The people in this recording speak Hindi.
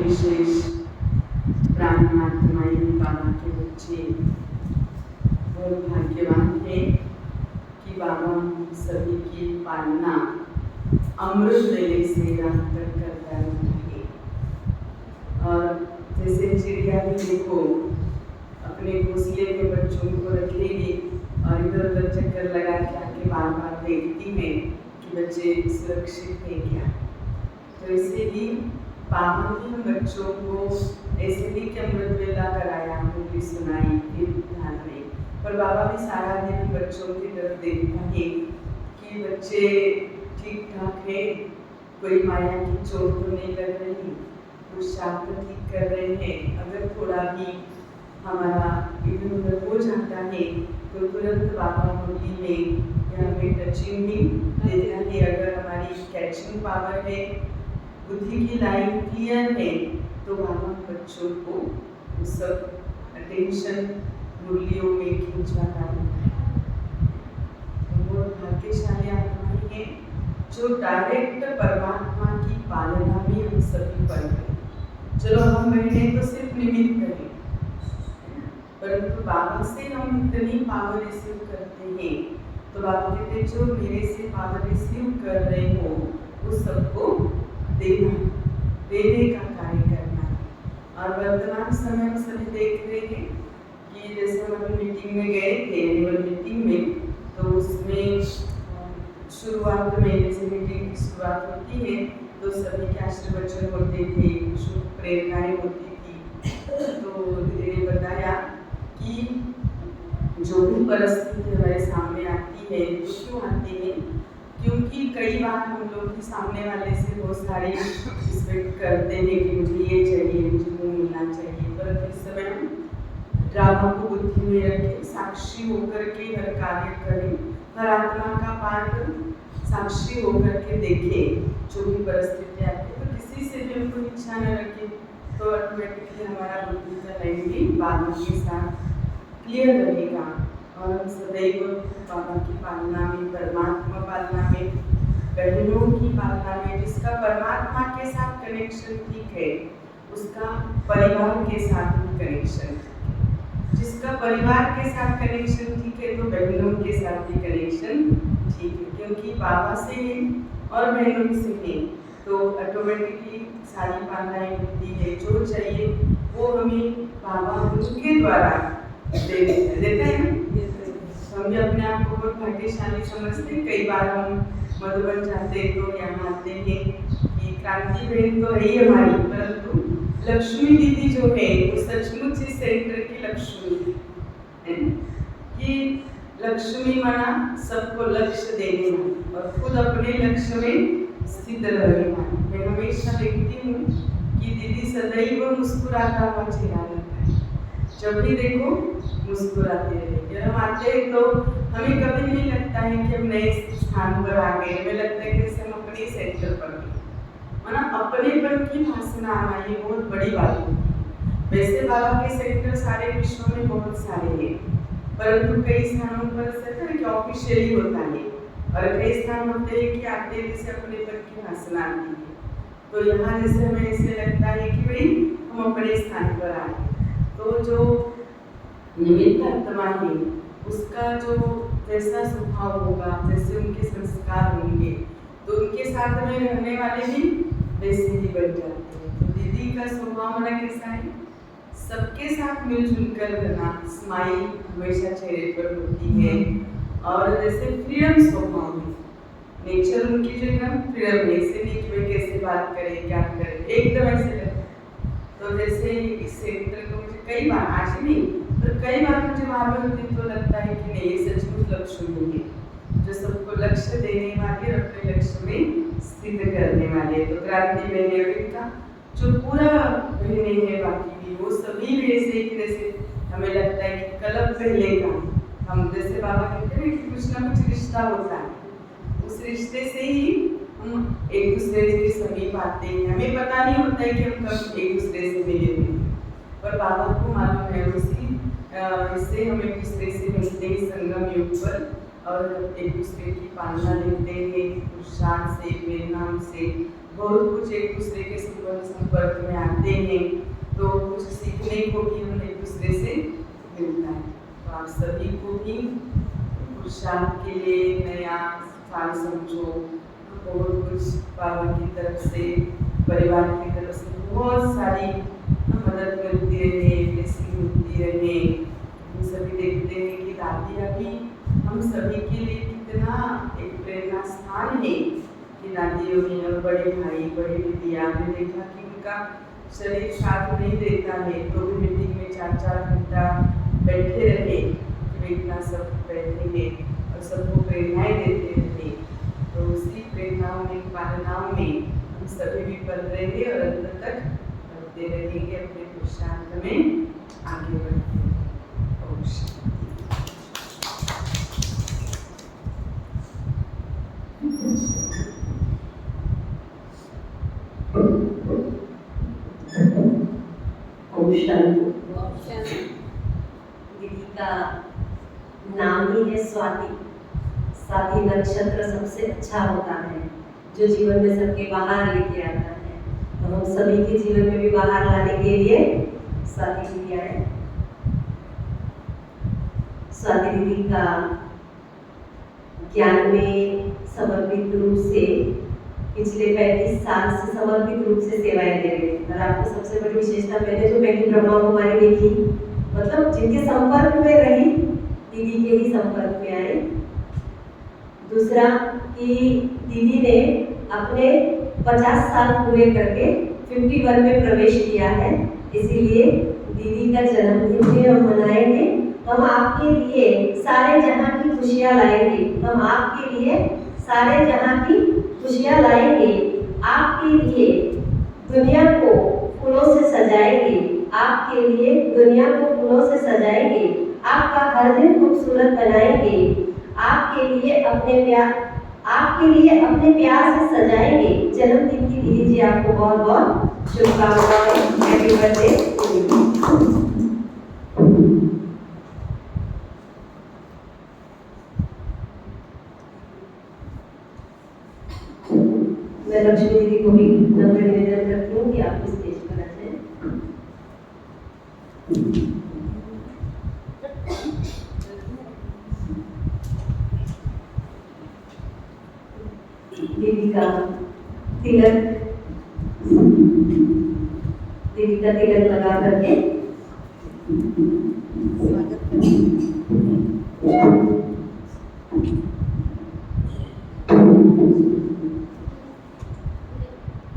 विशेष प्राणी आत्माएं बाबा के बच्चे बहुत भाग्यवान है कि बाबा सभी की पालना अमृत वेले से रात तक करता रहता है। और जैसे चिड़िया भी देखो अपने घोंसले में बच्चों को रखेगी और इधर उधर चक्कर लगा के आके बार बार देखती है कि बच्चे सुरक्षित है क्या। तो ऐसे ही बाबा ने हम बच्चों को ऐसे भी कि अमृत वेला कराया, मुरली सुनाई, फिर ध्यान में, पर बाबा भी सारा दिन बच्चों की तरफ देखता है कि बच्चे ठीक ठाक है, कोई माया की चोट तो नहीं लग रही, कुछ शांत ठीक कर रहे हैं। अगर थोड़ा भी हमारा इधर उधर हो जाता है तो तुरंत बाबा मुरली में या हमें टचिंग भी देता है। अगर हमारी कैचिंग पावर है, बुद्धि की लाइन क्लियर है, तो बाबा बच्चों को उस सब अटेंशन मुरलियों में खिंचवाता रहता है। बहुत भाग्यशाली आत्माएं हैं जो डायरेक्ट परमात्मा की पालना में हम सभी पर हैं। चलो हम बहने तो सिर्फ निमित्त हैं, परंतु बाबा से हम इतनी पावर रिसीव करते हैं, तो बाबा कहते जो मेरे से पावर रिसीव कर रहे हो उस सबको देना, देने का कार्य करना। और वर्तमान समय में सभी देख रहे हैं कि जैसे हम अभी मीटिंग में गए थे, एनुअल मीटिंग में, तो उसमें शुरुआत में जैसे मीटिंग की शुरुआत होती है तो सभी के आशीर्वचन होते थे, शुभ प्रेरणाएं होती थी। तो दीदी ने बताया कि जो भी परिस्थिति हमारे सामने आती है तो क्यों आती है, क्योंकि कई बार हम लोग सामने वाले से बहुत सारी एक्सपेक्ट करते हैं कि मुझे ये चाहिए, मुझे वो मिलना चाहिए, पर इस समय हम ड्रामा को बुद्धि में रखें, साक्षी होकर के हर कार्य करें, हर आत्मा का पाठ साक्षी होकर के देखें। जो भी परिस्थिति आती है तो किसी से भी हमको इच्छा न रखें, तो ऑटोमेटिकली हमारा बुद्धि का लाइन भी बाबा के साथ क्लियर रहेगा। और हम सदैव बाबा की पालना में, परमात्मा पालना में, बहनों की पालना में, जिसका परमात्मा के साथ कनेक्शन ठीक है उसका परिवार के साथ भी कनेक्शन, जिसका परिवार के साथ कनेक्शन ठीक है तो बहनों के साथ भी कनेक्शन ठीक है, क्योंकि बाबा से है और बहनों से है, तो ऑटोमेटिकली सारी पालनाएं होती है। जो चाहिए वो हमें बाबा उनके द्वारा देते हैं। हम भी अपने आप को बहुत भाग्यशाली समझते। कई बार हम मधुबन जाते तो यहाँ आते हैं कि क्रांति बहन तो है ही हमारी, परंतु लक्ष्मी दीदी जो है वो सचमुच इस सेंटर की लक्ष्मी है कि लक्ष्मी माना सबको लक्ष्य देने वाली और खुद अपने लक्ष्य में स्थित रहने वाली। मैं हमेशा देखती हूँ कि दीदी सदैव मुस्कुराता हुआ चेहरा रहता है, जब भी देखो मुस्कुराते रहे। जब हम आते हैं तो हमें कभी नहीं लगता है कि हम नए स्थान पर आ गए, हमें लगता है कि हम अपने सेंटर पर हैं। माना अपनेपन की भाषा आना ये बहुत बड़ी बात होती है। वैसे बाबा के सेंटर सारे विश्व में बहुत सारे हैं, परंतु कई स्थानों पर से ऑफिशियली होता है और कई स्थान होते हैं कि आते जैसे अपनेपन की भाषा आती है। तो यहाँ जैसे हमें ऐसे लगता है कि भाई हम अपने स्थान पर आए, तो जो निमित्त आत्मा है उसका जो जैसा स्वभाव होगा, जैसे उनके संस्कार होंगे, तो उनके साथ में रहने वाले भी वैसे ही बन जाते हैं। तो दीदी का स्वभाव होना कैसा है, सबके साथ मिलजुल कर रहना, स्माइल हमेशा चेहरे पर होती है और जैसे फ्रीडम स्वभाव है, नेचर उनकी जो एकदम फ्रीडम है, ऐसे नहीं कि कैसे बात करें क्या करें, एकदम ऐसे लगता है। तो जैसे इस सेंटर को मुझे कई बार, आज नहीं तो कई बार मुझे वहाँ पे होती तो लगता है कि नहीं ये सचमुच लक्ष्मी है जो सबको लक्ष्य देने वाले और अपने लक्ष्य में स्थित करने वाले। तो क्रांति बहने का जो पूरा बहने हैं बाकी भी वो सभी भी ऐसे एक जैसे हमें लगता है कि कलम पहले का हम जैसे बाबा कहते हैं कि कुछ ना कुछ रिश्ता होता है, उस रिश्ते से ही हम एक दूसरे के समीप आते हैं। हमें पता नहीं होता है कि हम कब एक दूसरे से मिले हुए, पर बाबा को मालूम है, उसी इससे हम एक दूसरे से मिलते हैं संगम युग पर और एक दूसरे की पालना लेते हैं, पुरुषार्थ से, प्रेरणा से बहुत कुछ एक दूसरे के संपर्क में आते हैं, तो कुछ सीखने को भी हम एक दूसरे से मिलता है। तो आप सभी को भी पुरुषार्थ के लिए नया साल समझो, बहुत कुछ बाबा की तरफ से, परिवार की तरफ से बहुत सारी मदद मिलती रहे, ब्लेसिंग मिलती रहे। हम सभी देखते हैं कि दादी अभी हम सभी के लिए कितना एक प्रेरणा स्थान है कि दादियों ने और बड़े भाई बड़े दीदी आपने देखा कि उनका शरीर साथ नहीं देता है तो भी मीटिंग में 4-4 घंटा बैठे रहे, कि इतना सब बैठे हैं और सबको प्रेरणाएं देते रहे। तो उसी प्रेरणाओं में, पालनाओं में हम सभी भी पल रहे हैं और अंत तक बढ़ते रहेंगे, अपने पुरुषार्थ में आगे बढ़ते हैं। दीदी का नाम ही है स्वाति। स्वाति नक्षत्र सबसे अच्छा होता है जो जीवन में सबके बाहर लेके आता है, तो हम सभी के जीवन में भी बाहर लाने के लिए स्वाति दीदी आए। स्वाति दीदी का ज्ञान में समर्पित रूप से पिछले 35 साल से समर्पित रूप से सेवाएं दे रहे हैं। और आपको सबसे बड़ी विशेषता मैंने जो पहली ब्रह्मा कुमारी देखी, मतलब जिनके संपर्क में रही दीदी के ही संपर्क में आए। दूसरा कि दीदी ने अपने 50 साल पूरे करके 51 में प्रवेश किया है, इसीलिए दीदी का जन्मदिन भी हम मनाएंगे। हम आपके लिए सारे जहां की खुशियां लाएंगे, हम आपके लिए सारे जहां की खुशियां लाएंगे, आपके लिए दुनिया को फूलों से सजाएंगे, आपके लिए दुनिया को फूलों से सजाएंगे, आपका हर दिन खूबसूरत बनाएंगे, आपके लिए अपने प्यार से सजाएंगे। जन्मदिन की दीदी जी आपको बहुत बहुत शुभकामनाएं। Happy birthday. मैं लक्ष्मी दीदी को भी नम्र निवेदन करती हूँ कि आप स्टेज पर आ जाएं। दीदी का तिलक लगा करके स्वागत करें।